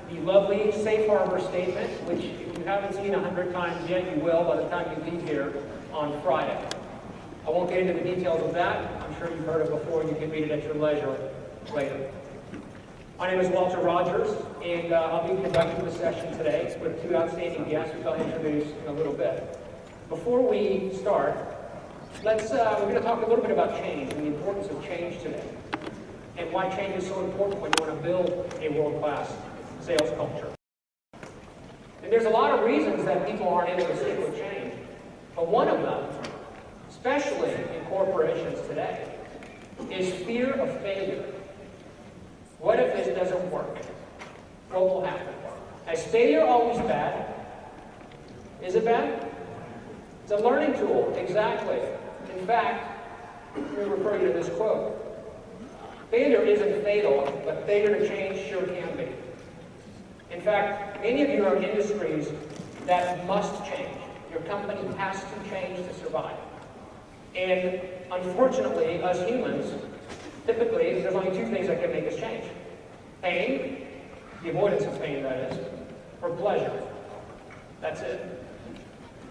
the lovely safe harbor statement, which if you haven't seen 100 times yet, you will by the time you leave here on Friday. I won't get into the details of that. I'm sure you've heard it before. You can read it at your leisure later. My name is Walter Rogers, and I'll be conducting the session today with two outstanding guests, which I'll introduce in a little bit. Before we start, we're going to talk a little bit about change and the importance of change today, and why change is so important when you want to build a world-class sales culture. And there's a lot of reasons that people aren't able to stick with change, but one of them, especially in corporations today, is fear of failure. What if this doesn't work? What will happen? Is failure always bad? Is it bad? It's a learning tool, exactly. In fact, let me refer you to this quote. Failure isn't fatal, but failure to change sure can be. In fact, many of you are in industries that must change. Your company has to change to survive. And unfortunately, us humans, typically, there's only two things that can make us change. Pain, the avoidance of pain, that is, or pleasure. That's it.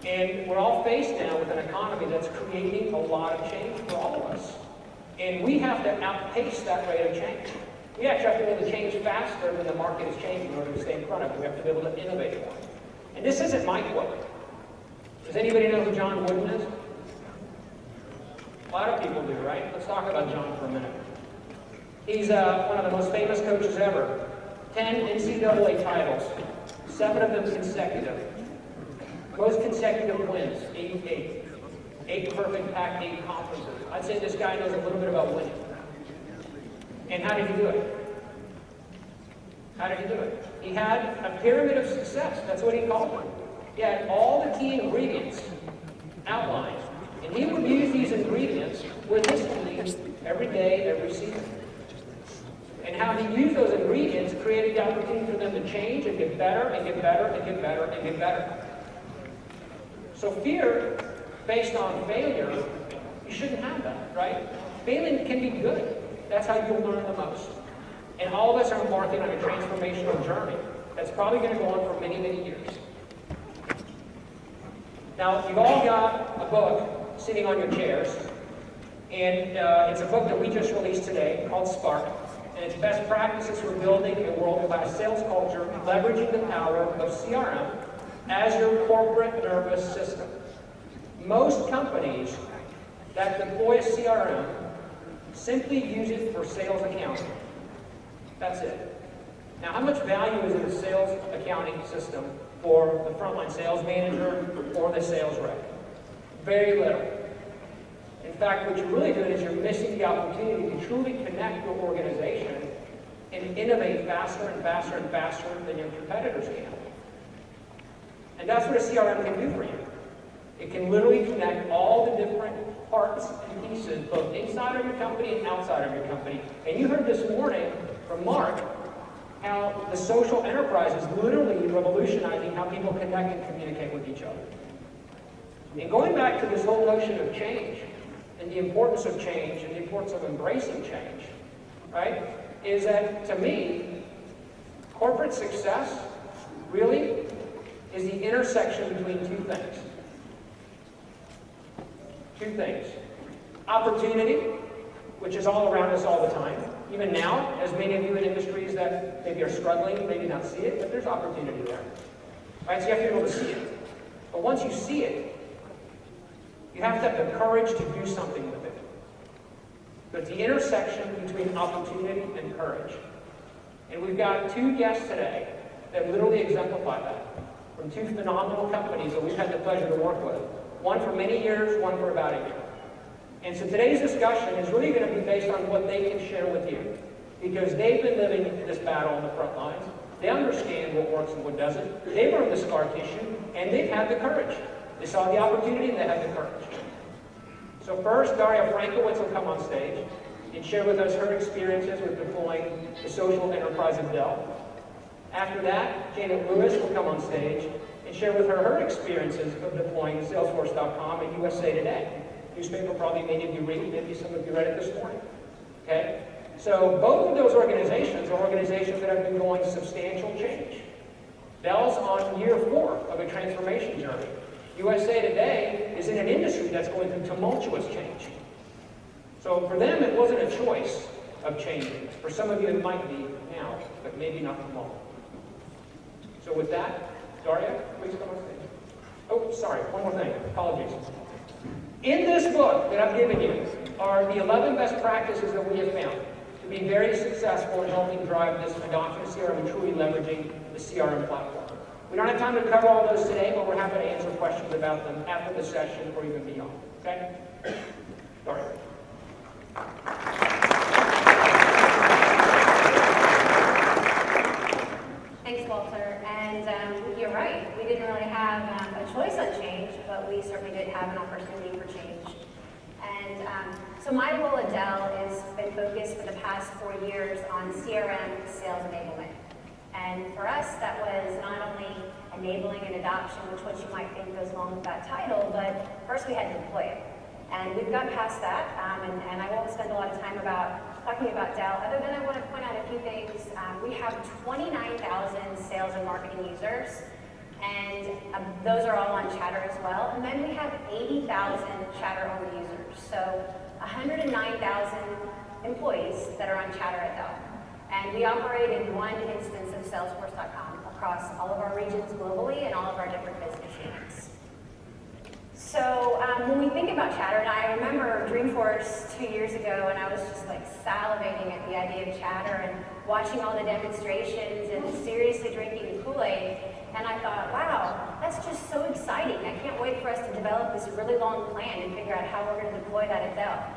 And we're all faced now with an economy that's creating a lot of change for all of us. And we have to outpace that rate of change. We actually have to be able to change faster than the market is changing in order to stay in front of it. We have to be able to innovate more. And this isn't my quote. Does anybody know who John Wooden is? A lot of people do, right? Let's talk about John for a minute. He's one of the most famous coaches ever. 10 NCAA titles, 7 of them consecutive. Most consecutive wins, 88. 8 perfect pack 8 conferences. I'd say this guy knows a little bit about winning. And how did he do it? How did he do it? He had a pyramid of success. That's what he called it. He had all the key ingredients outlined. And he would use these ingredients with his team every day, every season. And how he used those ingredients created the opportunity for them to change and get better and get better and get better and get better. So fear based on failure, you shouldn't have that, right? Failing can be good. That's how you'll learn the most. And all of us are embarking on a transformational journey that's probably going to go on for many, many years. Now, you've all got a book sitting on your chairs, and it's a book that we just released today called Spark, and it's best practices for building a world-class sales culture, leveraging the power of CRM as your corporate nervous system. Most companies that deploy a CRM simply use it for sales accounting. That's it. Now, how much value is in a sales accounting system for the frontline sales manager or the sales rep? Very little. In fact, what you're really doing is you're missing the opportunity to truly connect your organization and innovate faster and faster and faster than your competitors can. And that's what a CRM can do for you. It can literally connect all the different parts and pieces, both inside of your company and outside of your company. And you heard this morning from Mark how the social enterprise is literally revolutionizing how people connect and communicate with each other. And going back to this whole notion of change, and the importance of change, and the importance of embracing change, right, is that, to me, corporate success really is the intersection between two things. Two things. Opportunity, which is all around us all the time. Even now, as many of you in industries that maybe are struggling, maybe not see it, but there's opportunity there. Right? So you have to be able to see it. But once you see it, you have to have the courage to do something with it. But the intersection between opportunity and courage. And we've got two guests today that literally exemplify that. From two phenomenal companies that we've had the pleasure to work with. One for many years, one for about a year. And so today's discussion is really going to be based on what they can share with you. Because they've been living this battle on the front lines. They understand what works and what doesn't. They've earned the scar tissue, and they've had the courage. They saw the opportunity, and they had the courage. So first, Daria Frankowitz will come on stage and share with us her experiences with deploying the social enterprise of Dell. After that, Janet Lewis will come on stage and share with her experiences of deploying Salesforce.com and USA Today. Newspaper probably many of you read, maybe some of you read it this morning. Okay? So both of those organizations are organizations that have been going substantial change. Dell's on year 4 of a transformation journey. USA Today is in an industry that's going through tumultuous change. So for them, it wasn't a choice of changing. For some of you, it might be now, but maybe not tomorrow. So with that, Daria, please come on stage. Oh, sorry, one more thing. Apologies. In this book that I've given you are the 11 best practices that we have found to be very successful in helping drive this adoption of CRM and truly leveraging the CRM platform. We don't have time to cover all those today, but we're happy to answer questions about them after the session or even beyond. Okay? Daria. Thanks, Walter. And you're right. We didn't really have a choice on change, but we certainly did have an opportunity for change. And so my role at Dell has been focused for the past 4 years on CRM sales enablement. And for us, that was not only enabling an adoption, which what you might think goes along with that title, but first we had to deploy it. And we've gone past that, and I won't spend a lot of time talking about Dell, other than I want to point out a few things. We have 29,000 sales and marketing users, and those are all on Chatter as well. And then we have 80,000 Chatter-only users, so 109,000 employees that are on Chatter at Dell. And we operate in one instance of Salesforce.com across all of our regions globally and all of our different business units. So when we think about Chatter, and I remember Dreamforce 2 years ago, and I was just like salivating at the idea of Chatter and watching all the demonstrations and seriously drinking the Kool-Aid. And I thought, wow, that's just so exciting. I can't wait for us to develop this really long plan and figure out how we're going to deploy that at Dell.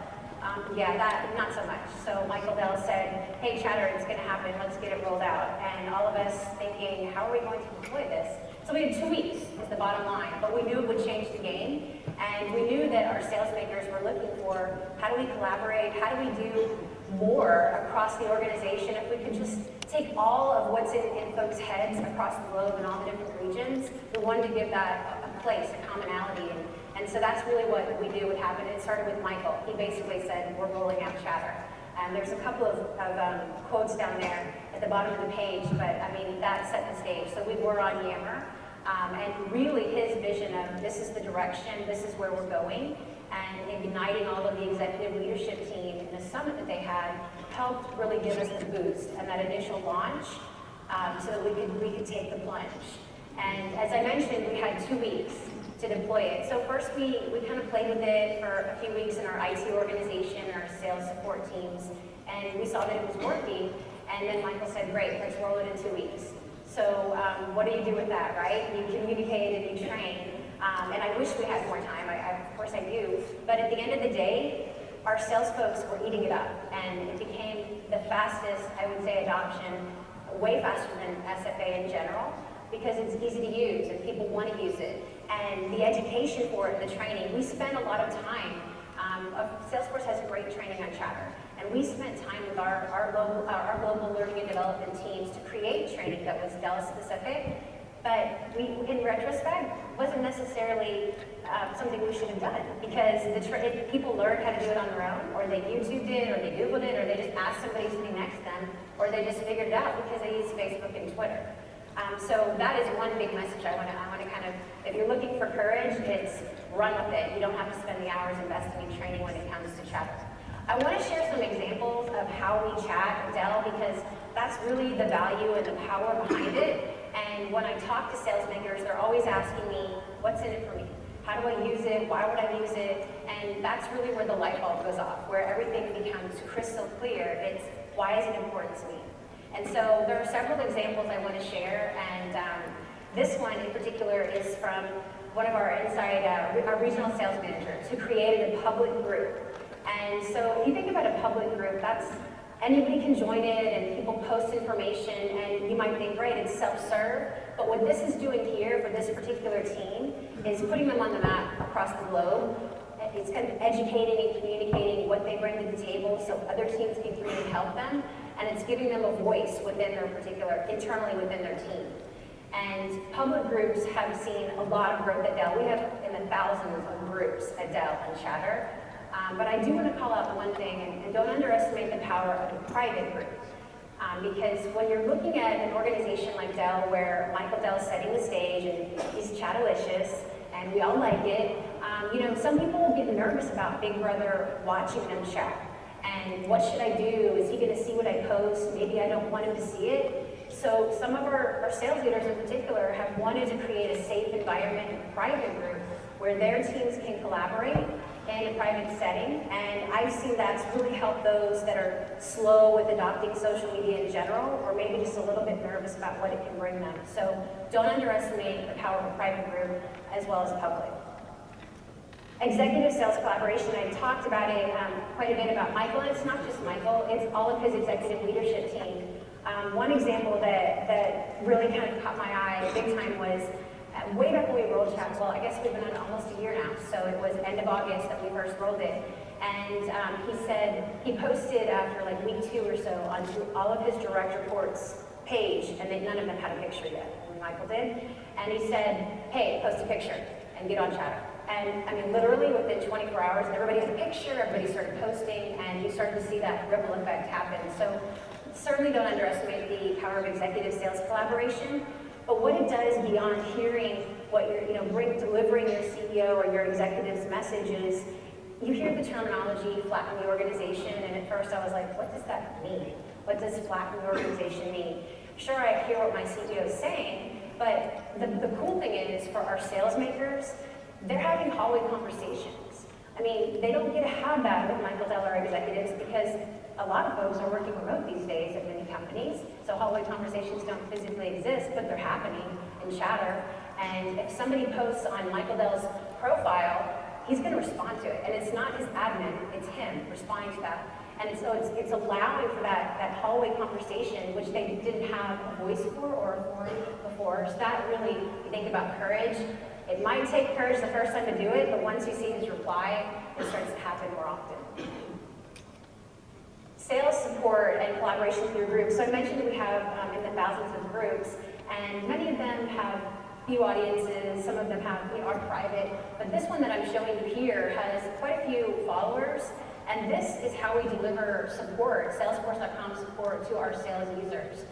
Yeah, that, not so much. So Michael Dell said, hey, Chatter, it's going to happen. Let's get it rolled out. And all of us thinking, how are we going to deploy this? So we had 2 weeks, is the bottom line. But we knew it would change the game. And we knew that our sales makers were looking for, how do we collaborate? How do we do more across the organization? If we could just take all of what's in folks' heads across the globe and all the different regions, we wanted to give that a place, a commonality. And so that's really what we knew would happen. It started with Michael. He basically said, we're rolling out Chatter. And there's a couple of quotes down there at the bottom of the page, but I mean, that set the stage. So we were on Yammer, and really his vision of this is the direction, this is where we're going, and igniting all of the executive leadership team in the summit that they had helped really give us the boost and that initial launch so that we could take the plunge. And as I mentioned, we had 2 weeks to deploy it. So first we kind of played with it for a few weeks in our IT organization and our sales support teams, and we saw that it was working, and then Michael said, great, let's roll it in 2 weeks. So what do you do with that, right? You communicate and you train, and I wish we had more time, of course I do, but at the end of the day, our sales folks were eating it up, and it became the fastest, I would say, adoption, way faster than SFA in general, because it's easy to use and people want to use it. And the education for it, the training, we spend a lot of time. Salesforce has great training on Chatter, and we spent time with our global learning and development teams to create training that was Dell specific. But in retrospect, wasn't necessarily something we should have done, because people learned how to do it on their own, or they YouTubed it, or they Googled it, or they just asked somebody sitting next to them, or they just figured it out because they use Facebook and Twitter. So that is one big message I want to kind of, if you're looking for courage, it's run with it. You don't have to spend the hours investing in training when it comes to Chatter. I want to share some examples of how we chat at Dell, because that's really the value and the power behind it. And when I talk to sales makers, they're always asking me, what's in it for me? How do I use it? Why would I use it? And that's really where the light bulb goes off, where everything becomes crystal clear. It's, why is it important to me? And so there are several examples I want to share, and this one in particular is from one of our our regional sales managers who created a public group. And so if you think about a public group, that's anybody can join it and people post information, and you might think, great, it's self-serve, but what this is doing here for this particular team is putting them on the map across the globe. It's kind of educating and communicating what they bring to the table so other teams can come in and help them, and it's giving them a voice within their internally within their team. And public groups have seen a lot of growth at Dell. We have in the thousands of groups at Dell and Chatter. But I do want to call out one thing, and don't underestimate the power of a private group. Because when you're looking at an organization like Dell, where Michael Dell is setting the stage and he's chatalicious, and we all like it, you know, some people get nervous about Big Brother watching them chat. And what should I do? Is he going to see what I post? Maybe I don't want him to see it. So some of our sales leaders in particular have wanted to create a safe environment, a private group, where their teams can collaborate in a private setting, and I've seen that's really helped those that are slow with adopting social media in general, or maybe just a little bit nervous about what it can bring them. So don't underestimate the power of a private group as well as public. Executive sales collaboration, I talked about it quite a bit about Michael, and it's not just Michael, it's all of his executive leadership team. One example that really kind of caught my eye big time was way back when we rolled chat. Well, I guess we've been on almost a year now, so it was end of August that we first rolled it. And he said, he posted after like week 2 or so onto all of his direct reports page, and none of them had a picture yet, and Michael did. And he said, hey, post a picture and get on Chatter. And I mean, literally within 24 hours, everybody had a picture, everybody started posting, and you started to see that ripple effect happen. So certainly don't underestimate the power of executive sales collaboration. But what it does beyond hearing what you're, delivering your CEO or your executive's messages, you hear the terminology, flatten the organization, and at first I was like, what does that mean? What does flatten the organization mean? Sure, I hear what my CEO is saying, but the cool thing is, for our sales makers, they're having hallway conversations. I mean, they don't get to have that with Michael Dell or executives because a lot of folks are working remote these days at many companies, so hallway conversations don't physically exist, but they're happening in Chatter. And if somebody posts on Michael Dell's profile, he's going to respond to it. And it's not his admin, it's him responding to that. And so it's allowing for that hallway conversation, which they didn't have a voice for or authority before. So that really, you think about courage. It might take courage the first time to do it, but once you see his reply, it starts to happen more often. Sales support and collaboration through groups. So I mentioned we have in the thousands of groups, and many of them have few audiences, some of them are private, but this one that I'm showing you here has quite a few followers, and this is how we deliver support, Salesforce.com support to our sales users.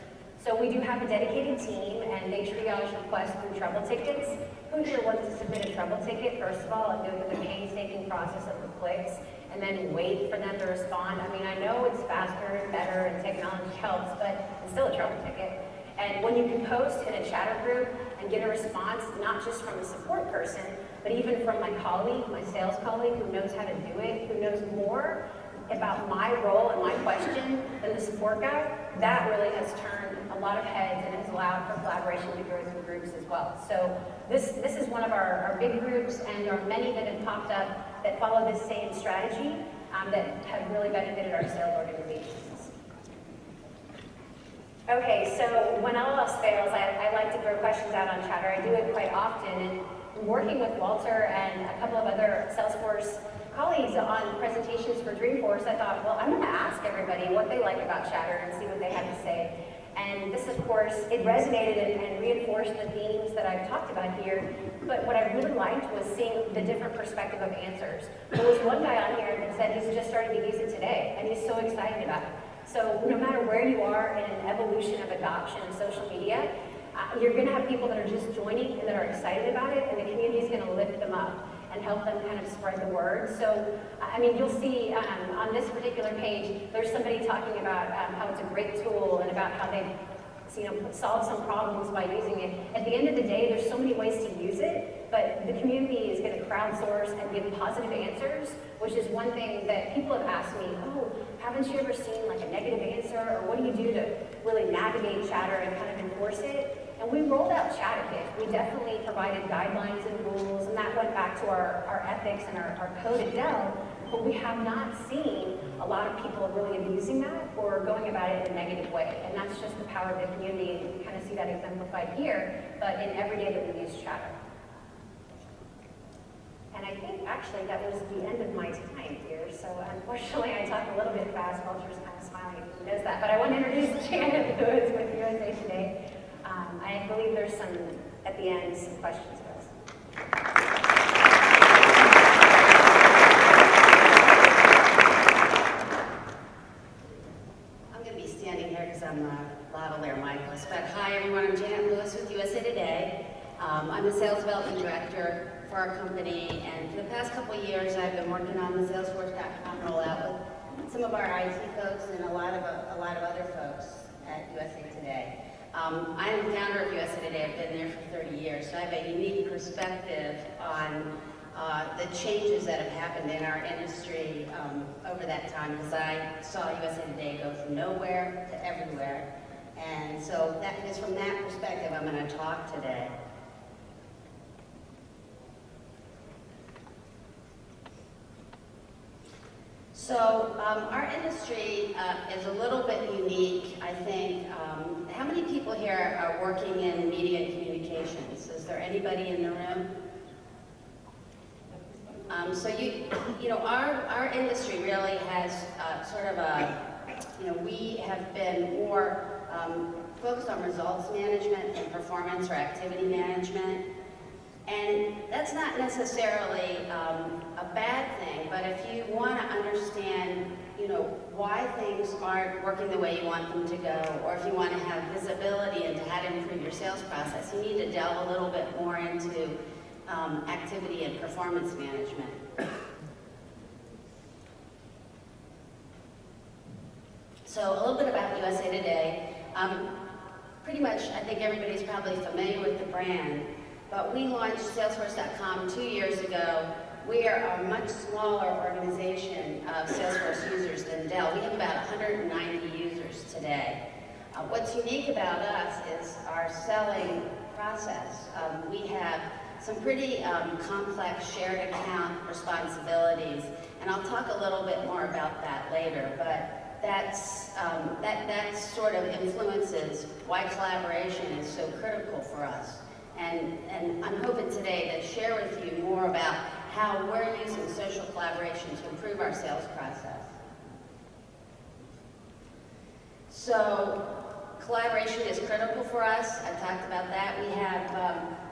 So we do have a dedicated team, and they triage requests through trouble tickets. Who here wants to submit a trouble ticket, first of all, and go through the painstaking process of the clicks, and then wait for them to respond? I mean, I know it's faster and better, and technology helps, but it's still a trouble ticket. And when you can post in a Chatter group and get a response, not just from a support person, but even from my colleague, my sales colleague, who knows how to do it, who knows more about my role and my question than the support guy, that really has turned a lot of heads and has allowed for collaboration to grow through groups as well. So this is one of our big groups, and there are many that have popped up that follow this same strategy that have really benefited our sales organizations. Okay, so when all else fails, I like to throw questions out on Chatter. I do it quite often, and working with Walter and a couple of other Salesforce colleagues on presentations for Dreamforce, I thought, well, I'm going to ask everybody what they like about Chatter and see what they have to say. And this, of course, it resonated and reinforced the themes that I've talked about here, but what I really liked was seeing the different perspective of answers. There was one guy on here that said he's just started to use it today, and he's so excited about it. So no matter where you are in an evolution of adoption of social media, you're going to have people that are just joining and that are excited about it, and the community is going to lift them up and help them kind of spread the word. So, I mean, you'll see on this particular page, there's somebody talking about how it's a great tool and about how they solve some problems by using it. At the end of the day, there's so many ways to use it, but the community is going to crowdsource and give positive answers, which is one thing that people have asked me, oh, haven't you ever seen like a negative answer, or what do you do to really navigate Chatter and kind of enforce it? And we rolled out ChatterKit. We definitely provided guidelines and rules, and that went back to our ethics and our code at Dell, but we have not seen a lot of people really abusing that or going about it in a negative way. And that's just the power of the community, and you kind of see that exemplified here, but in every day that we use Chatter. And I think actually that was the end of my time here, so unfortunately I talked a little bit fast. Walter's kind of smiling if he knows that, but I want to introduce Janet, who is with USA Today. I believe there's some, at the end, some questions for us. I'm the sales development director for our company, and for the past couple of years, I've been working on the Salesforce.com rollout with some of our IT folks and a lot of other folks at USA Today. I am the founder of USA Today. I've been there for 30 years, so I have a unique perspective on the changes that have happened in our industry over that time, because I saw USA Today go from nowhere to everywhere. And so that is from that perspective I'm going to talk today. So our industry is a little bit unique, I think. How many people here are working in media and communications? Is there anybody in the room? So our industry really has sort of we have been more focused on results management and performance or activity management. And that's not necessarily a bad thing, but if you want to understand, why things aren't working the way you want them to go, or if you want to have visibility into how to improve your sales process, you need to delve a little bit more into activity and performance management. So a little bit about USA Today. Pretty much, I think everybody's probably familiar with the brand, but we launched Salesforce.com 2 years ago. We are a much smaller organization of Salesforce users than Dell. We have about 190 users today. What's unique about us is our selling process. We have some pretty complex shared account responsibilities, and I'll talk a little bit more about that later, but that sort of influences why collaboration is so critical for us. And I'm hoping today to share with you more about how we're using social collaboration to improve our sales process. So collaboration is critical for us. I talked about that.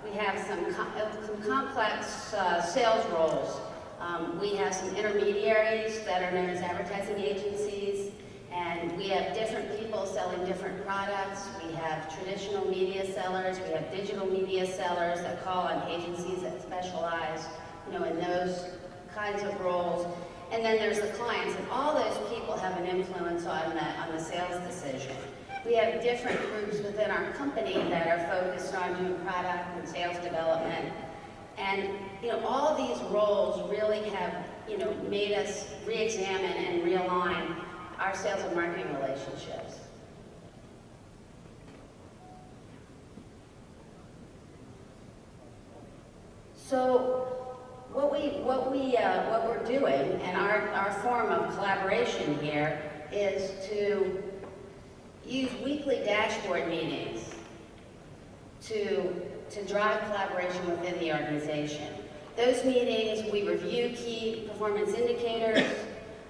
We have some complex sales roles. We have some intermediaries that are known as advertising agencies, and we have different people selling different products. We have traditional media sellers. We have digital media sellers that call on agencies that specialize, in those kinds of roles. And then there's the clients, and all those people have an influence on the sales decision. We have different groups within our company that are focused on doing product and sales development. And all of these roles really have made us re-examine and realign our sales and marketing relationships. So what we're doing, and our form of collaboration here, is to use weekly dashboard meetings to drive collaboration within the organization. Those meetings, we review key performance indicators.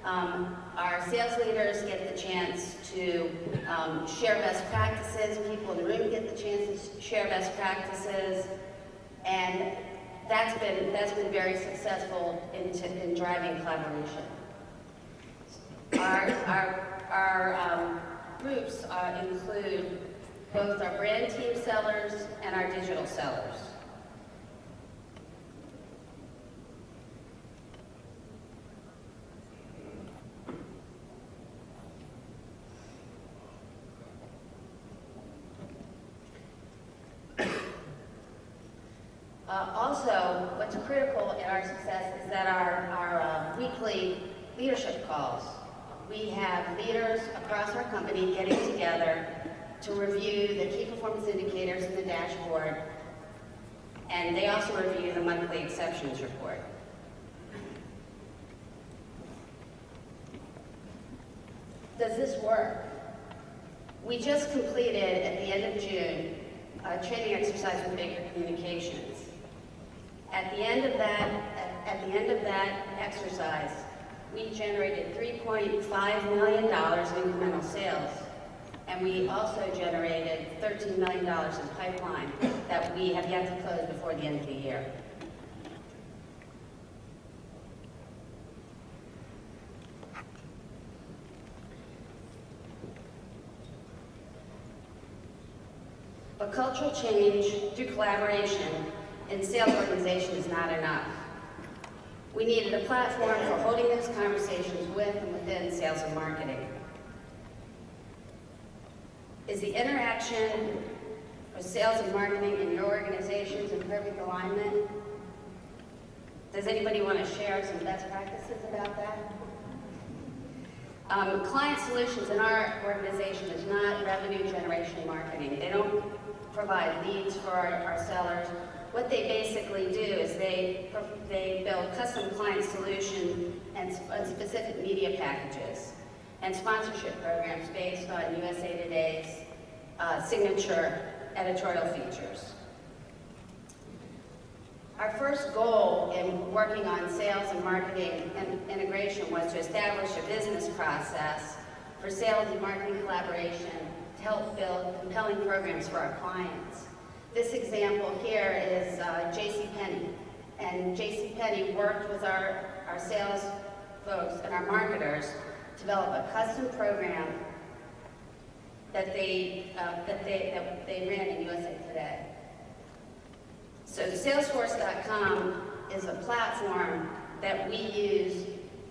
Our sales leaders get the chance to share best practices. People in the room get the chance to share best practices, and that's been very successful in driving collaboration. Our groups include both our brand team sellers and our digital sellers. Also, what's critical in our success is that our weekly leadership calls. We have leaders across our company getting together to review the key performance indicators in the dashboard, and they also review the monthly exceptions report. Does this work? We just completed, at the end of June, a training exercise with Baker Communications. At the end of that exercise, we generated $3.5 million in incremental sales, and we also generated $13 million in pipeline that we have yet to close before the end of the year. But cultural change through collaboration in sales organization is not enough. We needed a platform for holding those conversations with and within sales and marketing. Is the interaction with sales and marketing in your organizations in perfect alignment? Does anybody want to share some best practices about that? Client solutions in our organization is not revenue generation marketing. They don't provide leads for our sellers. What they basically do is they build custom client solution and specific media packages and sponsorship programs based on USA Today's signature editorial features. Our first goal in working on sales and marketing and integration was to establish a business process for sales and marketing collaboration to help build compelling programs for our clients. This example here is JCPenney. And JCPenney worked with our sales folks and our marketers to develop a custom program that they ran in USA Today. So Salesforce.com is a platform that we use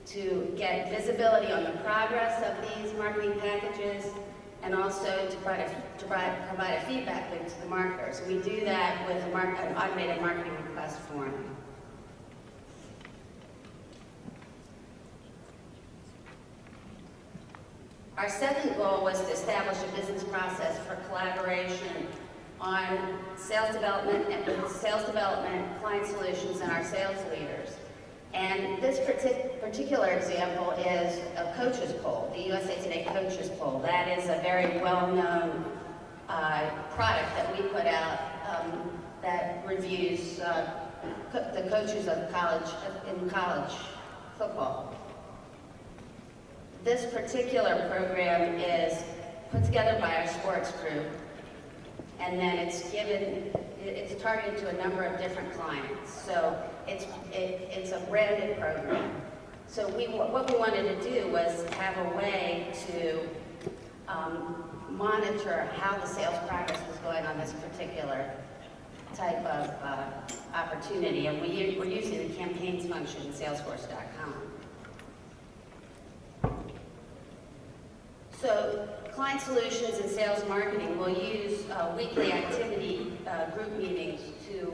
to get visibility on the progress of these marketing packages and also to provide a feedback loop to the marketers. We do that with an automated marketing request form. Our second goal was to establish a business process for collaboration on sales development, client solutions, and our sales leaders. And this particular example is a coaches poll, the USA Today coaches poll. That is a very well-known product that we put out that reviews the coaches of college football. This particular program is put together by our sports group, and then it's targeted to a number of different clients. So it's a branded program. So what we wanted to do was have a way to monitor how the sales progress was going on this particular type of opportunity. And we're using the campaigns function in Salesforce.com. So client solutions and sales marketing will use weekly activity group meetings to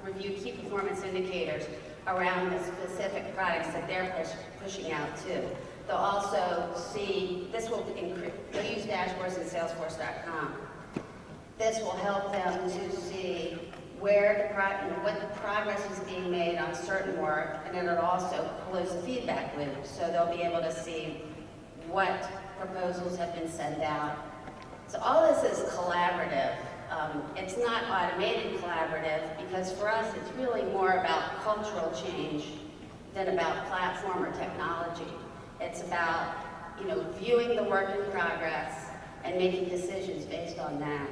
review key performance indicators around the specific products that they're pushing out to. They'll also see, they'll use dashboards in Salesforce.com. This will help them to see where what progress is being made on certain work, and it'll also close the feedback loop, so they'll be able to see what proposals have been sent out. So all this is collaborative. It's not automated collaborative, because for us it's really more about cultural change than about platform or technology. It's about, viewing the work in progress and making decisions based on that.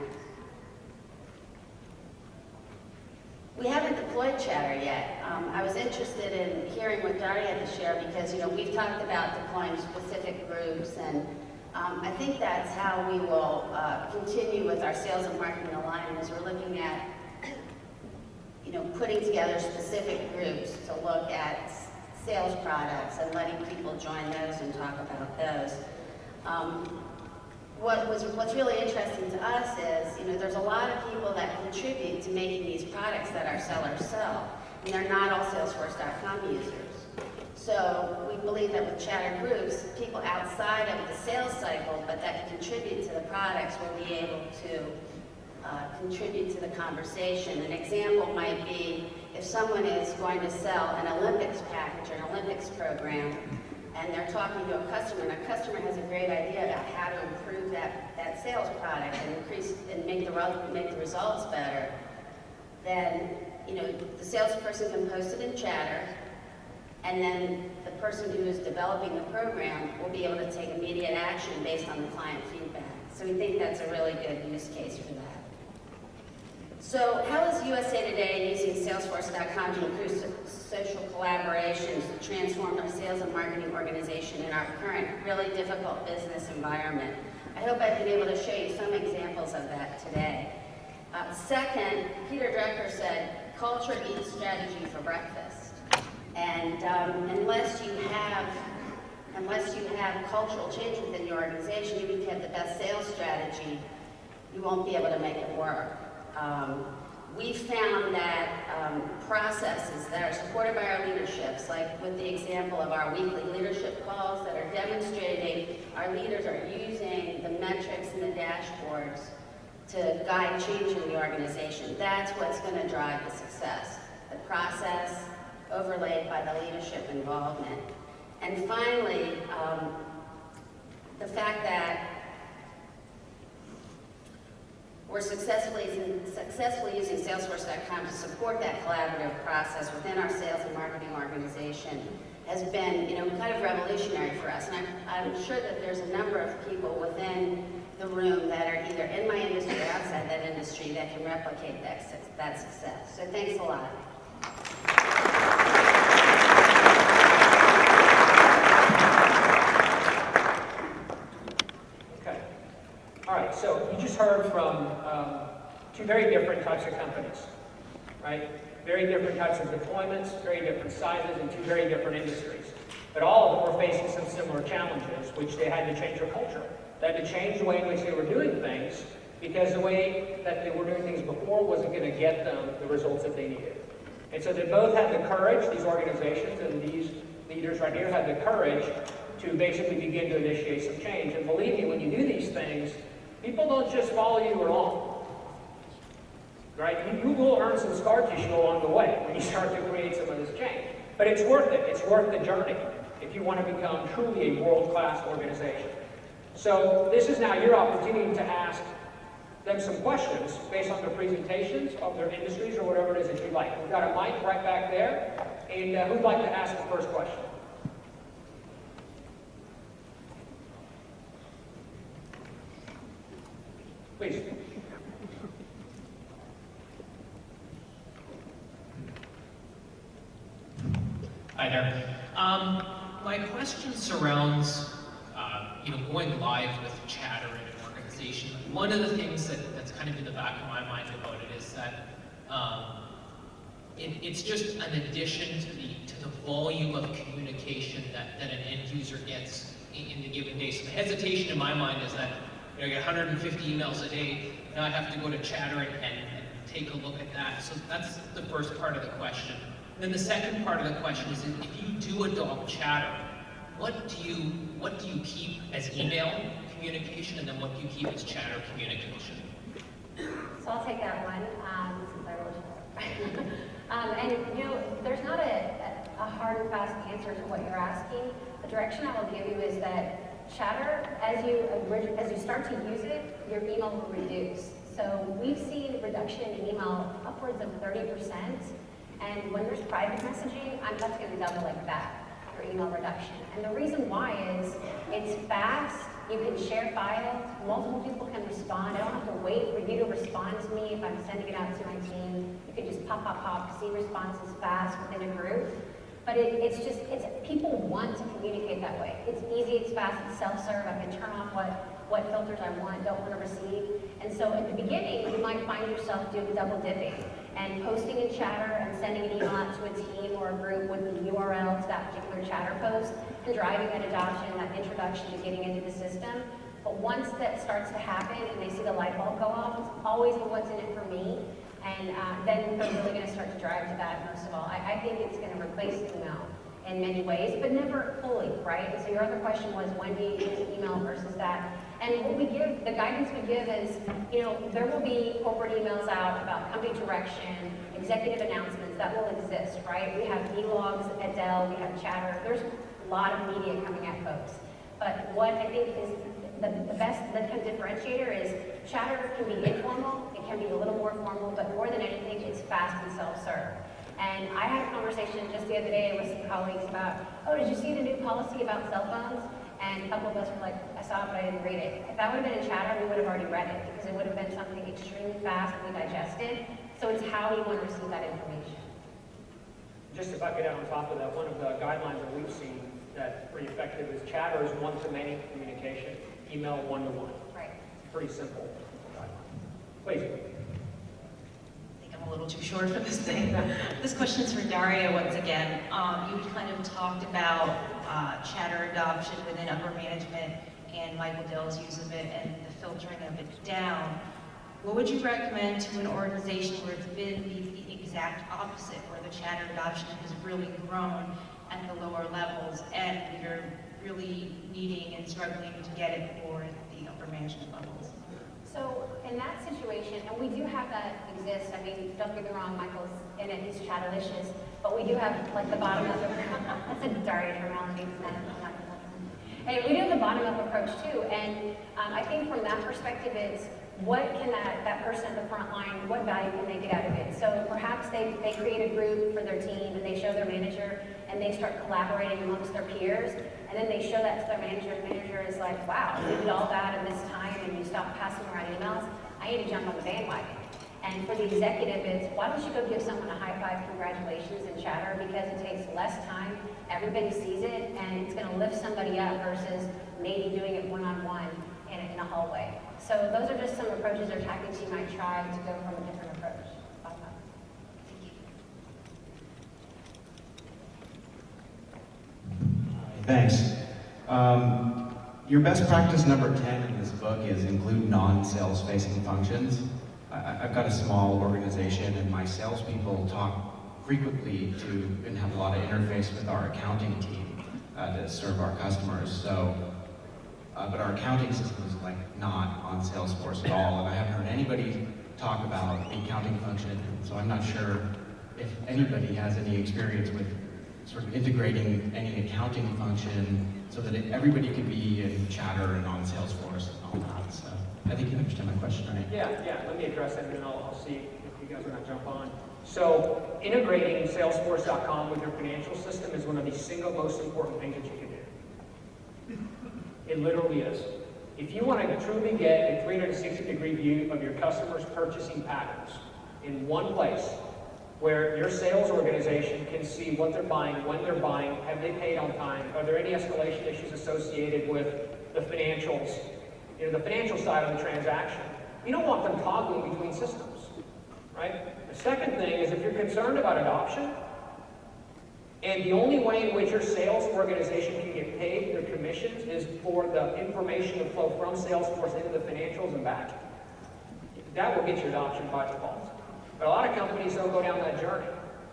We haven't deployed Chatter yet. I was interested in hearing what Daria had to share, because we've talked about deploying specific groups, and I think that's how we will continue with our sales and marketing alignment, as we're looking at putting together specific groups to look at sales products and letting people join those and talk about those. What's really interesting to us is, there's a lot of people that contribute to making these products that our sellers sell, and they're not all Salesforce.com users. So we believe that with Chatter groups, people outside of the sales cycle, but that can contribute to the products, will be able to contribute to the conversation. An example might be if someone is going to sell an Olympics package or an Olympics program, and they're talking to a customer, and a customer has a great idea about how to improve that sales product and increase and make the results better, then the salesperson can post it in Chatter, and then the person who is developing the program will be able to take immediate action based on the client feedback. So we think that's a really good use case for that. So how is USA Today using Salesforce.com to increase social collaborations to transform our sales and marketing organization in our current really difficult business environment? I hope I've been able to show you some examples of that today. Second, Peter Drucker said, culture eats strategy for breakfast. And unless you have cultural change within your organization, even if you have the best sales strategy, you won't be able to make it work. We found that processes that are supported by our leaderships, like with the example of our weekly leadership calls that are demonstrating our leaders are using the metrics and the dashboards to guide change in the organization. That's what's going to drive the success. The process overlaid by the leadership involvement. And finally, the fact that we're successfully using Salesforce.com to support that collaborative process within our sales and marketing organization has been, kind of revolutionary for us. And I'm sure that there's a number of people within the room that are either in my industry or outside that industry that can replicate that success. So thanks a lot. All right, so you just heard from two very different types of companies, right? Very different types of deployments, very different sizes, and two very different industries. But all of them were facing some similar challenges, which they had to change their culture. They had to change the way in which they were doing things, because the way that they were doing things before wasn't going to get them the results that they needed. And so they both had the courage, these organizations and these leaders right here had the courage to basically begin to initiate some change. And believe me, when you do these things, people don't just follow you along, right? You will earn some scar tissue along the way when you start to create some of this change. But it's worth it. It's worth the journey if you want to become truly a world-class organization. So this is now your opportunity to ask them some questions based on their presentations of their industries or whatever it is that you like. We've got a mic right back there. And who'd like to ask the first question? Please. Hi there. My question surrounds, going live with chatter in an organization. One of the things that's kind of in the back of my mind about it is that it's just an addition to the volume of communication that an end user gets in the given day. So the hesitation in my mind is that I get 150 emails a day. Now I have to go to Chatter and take a look at that. So that's the first part of the question. And then the second part of the question is, if you do adopt Chatter, what do you keep as email communication, and then what do you keep as Chatter communication? So I'll take that one, since I really and there's not a hard and fast answer to what you're asking. The direction I will give you is that Chatter, as you start to use it, your email will reduce. So we've seen reduction in email upwards of 30%, and when there's private messaging, that's going to double like that for email reduction. And the reason why is it's fast. You can share files. Multiple people can respond. I don't have to wait for you to respond to me if I'm sending it out to my team. You can just pop, see responses fast within a group. But it's people want to communicate that way. It's easy, it's fast, it's self-serve. I can turn off what filters I don't want to receive. And so at the beginning, you might find yourself doing double dipping and posting in Chatter and sending an email out to a team or a group with the URL to that particular Chatter post and driving that adoption, that introduction to getting into the system. But once that starts to happen and they see the light bulb go off, it's always what's in it for me. And then they're really going to start to drive to that most of all. I think it's going to replace email in many ways, but never fully, right? And so your other question was, when do you use email versus that? And what we give, the guidance we give is, there will be corporate emails out about company direction, executive announcements that will exist, right? We have e-logs at Dell, we have Chatter. There's a lot of media coming at folks. But what I think is the best differentiator is Chatter can be informal, it can be a little more formal, but more than anything, it's fast and self-serve. And I had a conversation just the other day with some colleagues about, oh, did you see the new policy about cell phones? And a couple of us were like, I saw it, but I didn't read it. If that would have been in Chatter, we would have already read it, because it would have been something extremely fast and digested. So it's how you want to receive that information. Just if I could add on top of that, one of the guidelines that we've seen that's pretty effective is Chatter is one-to-many communication, email one-to-one. Right. Pretty simple guideline. Please. little too short for this thing. This question is for Daria once again. You kind of talked about chatter adoption within upper management and Michael Dell's use of it and the filtering of it down. What would you recommend to an organization where it's been the exact opposite, where the chatter adoption has really grown at the lower levels and you're really needing and struggling to get it for the upper management levels? So in that situation, and we do have that exist, I mean, don't get me wrong, Michael's in it, he's chatterlicious, but we do have like the bottom up, that's a Daria terminology, hey, we do have the bottom up approach too, and I think from that perspective it's, what can that person at the front line, what value can they get out of it? So perhaps they create a group for their team and they show their manager and they start collaborating amongst their peers and then they show that to their manager and the manager is like, wow, you did all that in this time and you stopped passing around emails, I need to jump on the bandwagon. And for the executive, it's why don't you go give someone a high five, congratulations and chatter because it takes less time, everybody sees it and it's gonna lift somebody up versus maybe doing it one-on-one in a hallway. So those are just some approaches or tactics you might try to go from a different approach. Thanks. Your best practice number 10 in this book is include non-sales facing functions. I've got a small organization and my salespeople talk frequently to and have a lot of interface with our accounting team to serve our customers. So, but our accounting system is like not on Salesforce at all, and I haven't heard anybody talk about the accounting function, so I'm not sure if anybody has any experience with sort of integrating any accounting function so that everybody can be in chatter and on Salesforce and all that. So I think you understand my question, right? Yeah, let me address that and then I'll see if you guys want to jump on. So integrating Salesforce.com with your financial system is one of the single most important things that you can do. It literally is. If you want to truly get a 360-degree view of your customers' purchasing patterns in one place, where your sales organization can see what they're buying, when they're buying, have they paid on time, are there any escalation issues associated with the financials, the financial side of the transaction. You don't want them toggling between systems, right? The second thing is if you're concerned about adoption, and the only way in which your sales organization can get paid their commissions is for the information to flow from Salesforce into the financials and back. That will get your adoption by default. But a lot of companies don't go down that journey,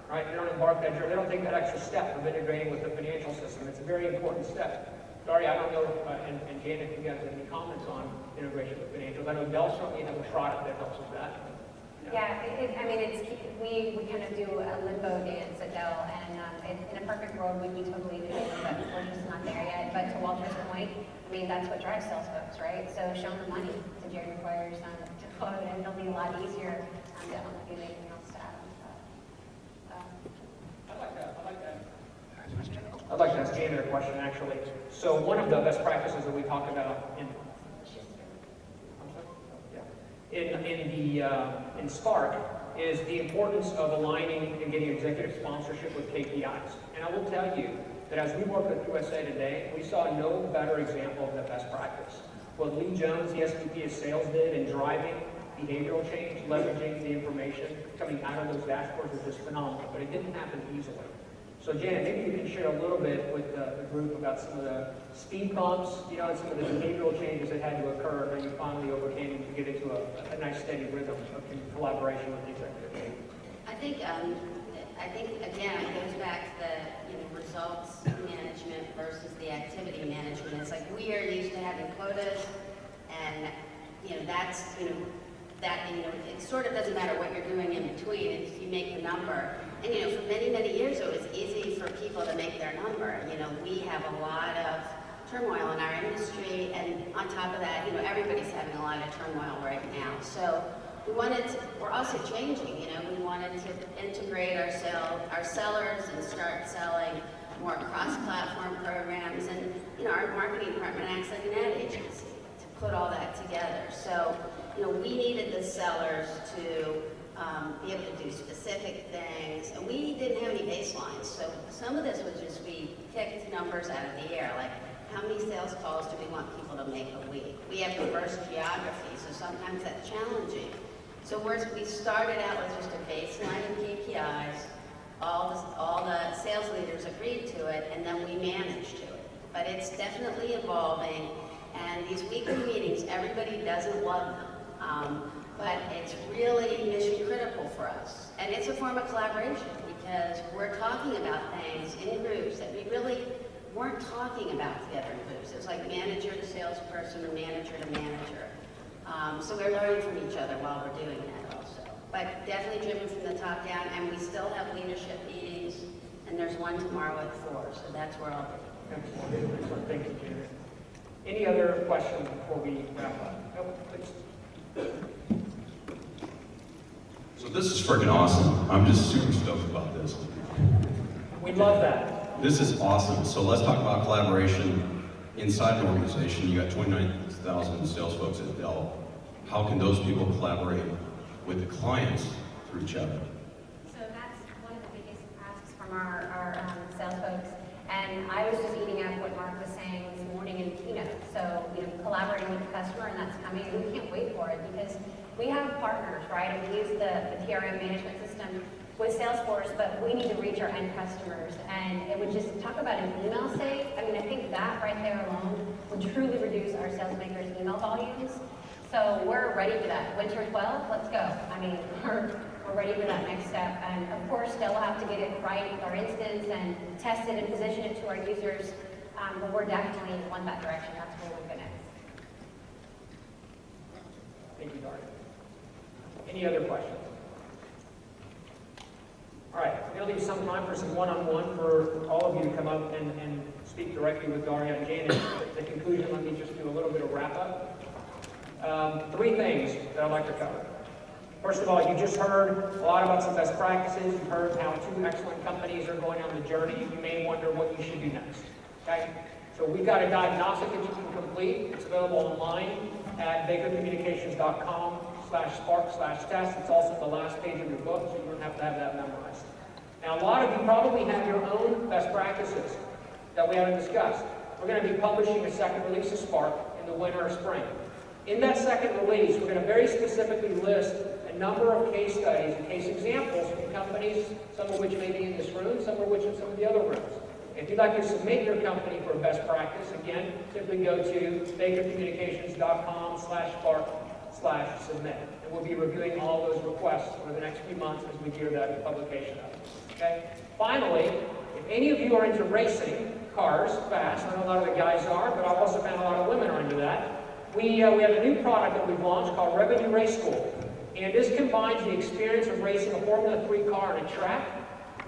right? They don't embark that journey. They don't take that extra step of integrating with the financial system. It's a very important step. Daria, I don't know, and Janet, if you guys have any comments on integration with financials. I know Dell certainly has a product that helps with that. Yeah, I mean, we kind of do a limbo dance at Dell, and in a perfect world, we'd be totally integrated, but we're just not there yet. But to Walter's point, I mean, that's what drives sales folks, right? So show them the money to Jerry Maguire's to quote, and it'll be a lot easier to do anything else to add. I'd like to ask Janet a question, actually. So one of the best practices that we talk about in Spark is the importance of aligning and getting executive sponsorship with KPIs. And I will tell you that as we work with USA Today, we saw no better example of that best practice. What Lee Jones, the SVP of Sales, did in driving behavioral change, leveraging the information coming out of those dashboards was just phenomenal, but it didn't happen easily. So Janet, maybe you can share a little bit with the group about some of the speed bumps, and some of the behavioral changes that had to occur, and you finally overcame to get into a nice steady rhythm of collaboration with the executive team. I think again, it goes back to the results management versus the activity management. It's like we are used to having quotas, and that's it sort of doesn't matter what you're doing in between. If you make the number. And for many years it was easy for people to make their number. We have a lot of turmoil in our industry, and on top of that, everybody's having a lot of turmoil right now. So we're also changing. We wanted to integrate our sellers and start selling more cross-platform programs, and our marketing department acts like an ad agency to put all that together. So we needed the sellers to be able to do specific things, and we didn't have any baselines. So some of this would just be picked numbers out of the air, like how many sales calls do we want people to make a week? We have diverse geography, so sometimes that's challenging. So we started out with just a baseline it, and then we manage to it. But it's definitely evolving, and these weekly meetings, everybody doesn't love them, but it's really mission critical for us. And it's a form of collaboration because we're talking about things in groups that we really weren't talking about together in groups. It was like manager to salesperson or manager to manager. So we're learning from each other while we're doing that also. But definitely driven from the top down, and we still have leadership meetings, and there's one tomorrow at 4, so that's where I'll be. Excellent. Thank you, Janet. Any other questions before we wrap up? Oh, please. So this is freaking awesome. I'm just super stoked about this. We love that. This is awesome. So let's talk about collaboration inside an organization. You got 29,000 sales folks at Dell. How can those people collaborate with the clients through each other? So that's one of the biggest asks from our sales folks. And I was just eating up what Mark was saying this morning in keynote. So, collaborating with the customer, and that's coming. We can't wait for it because we have partners, right? And we use the TRM management system with Salesforce, but we need to reach our end customers. And it would just talk about an email save. I mean, I think that right there alone would truly reduce our sales makers' email volumes. So we're ready for that. Winter 12, let's go. I mean, we're ready for that next step. And of course, they'll have to get it right with our instance and test it and position it to our users. But we're definitely on that direction. That's where we're going next. Thank you, Daria. Any other questions? All right, we're going to leave some time for some one-on-one for all of you to come up and speak directly with Daria and Janet. At the conclusion, let me just do a little bit of wrap-up. 3 things that I'd like to cover. First of all, you just heard a lot about some best practices. You've heard how 2 excellent companies are going on the journey. You may wonder what you should do next. Okay? So we've got a diagnostic that you can complete. It's available online at bakercommunications.com/spark/test. It's also the last page of your book, so you don't have to have that memorized. Now, a lot of you probably have your own best practices that we haven't discussed. We're going to be publishing a second release of Spark in the winter or spring. In that second release, we're going to very specifically list a number of case studies and case examples from companies, some of which may be in this room, some of which in some of the other rooms. If you'd like to submit your company for a best practice, again, simply go to bakercommunications.com/spark/submit. And we'll be reviewing all those requests over the next few months as we gear that publication up. Okay? Finally, if any of you are into racing cars fast, I know a lot of the guys are, but I've also found a lot of women are into that. We have a new product that we've launched called Revenue Race School. And this combines the experience of racing a Formula 3 car on a track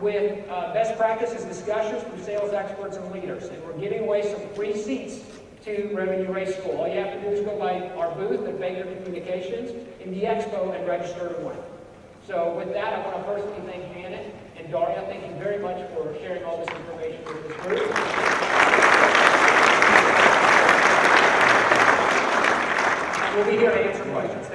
with best practices discussions from sales experts and leaders. And we're giving away some free seats to Revenue Race School. All you have to do is go by our booth at Baker Communications in the expo and register to win. So with that, I want to personally thank Janet and Daria. Thank you very much for sharing all this information with this group. We'll be here to answer questions.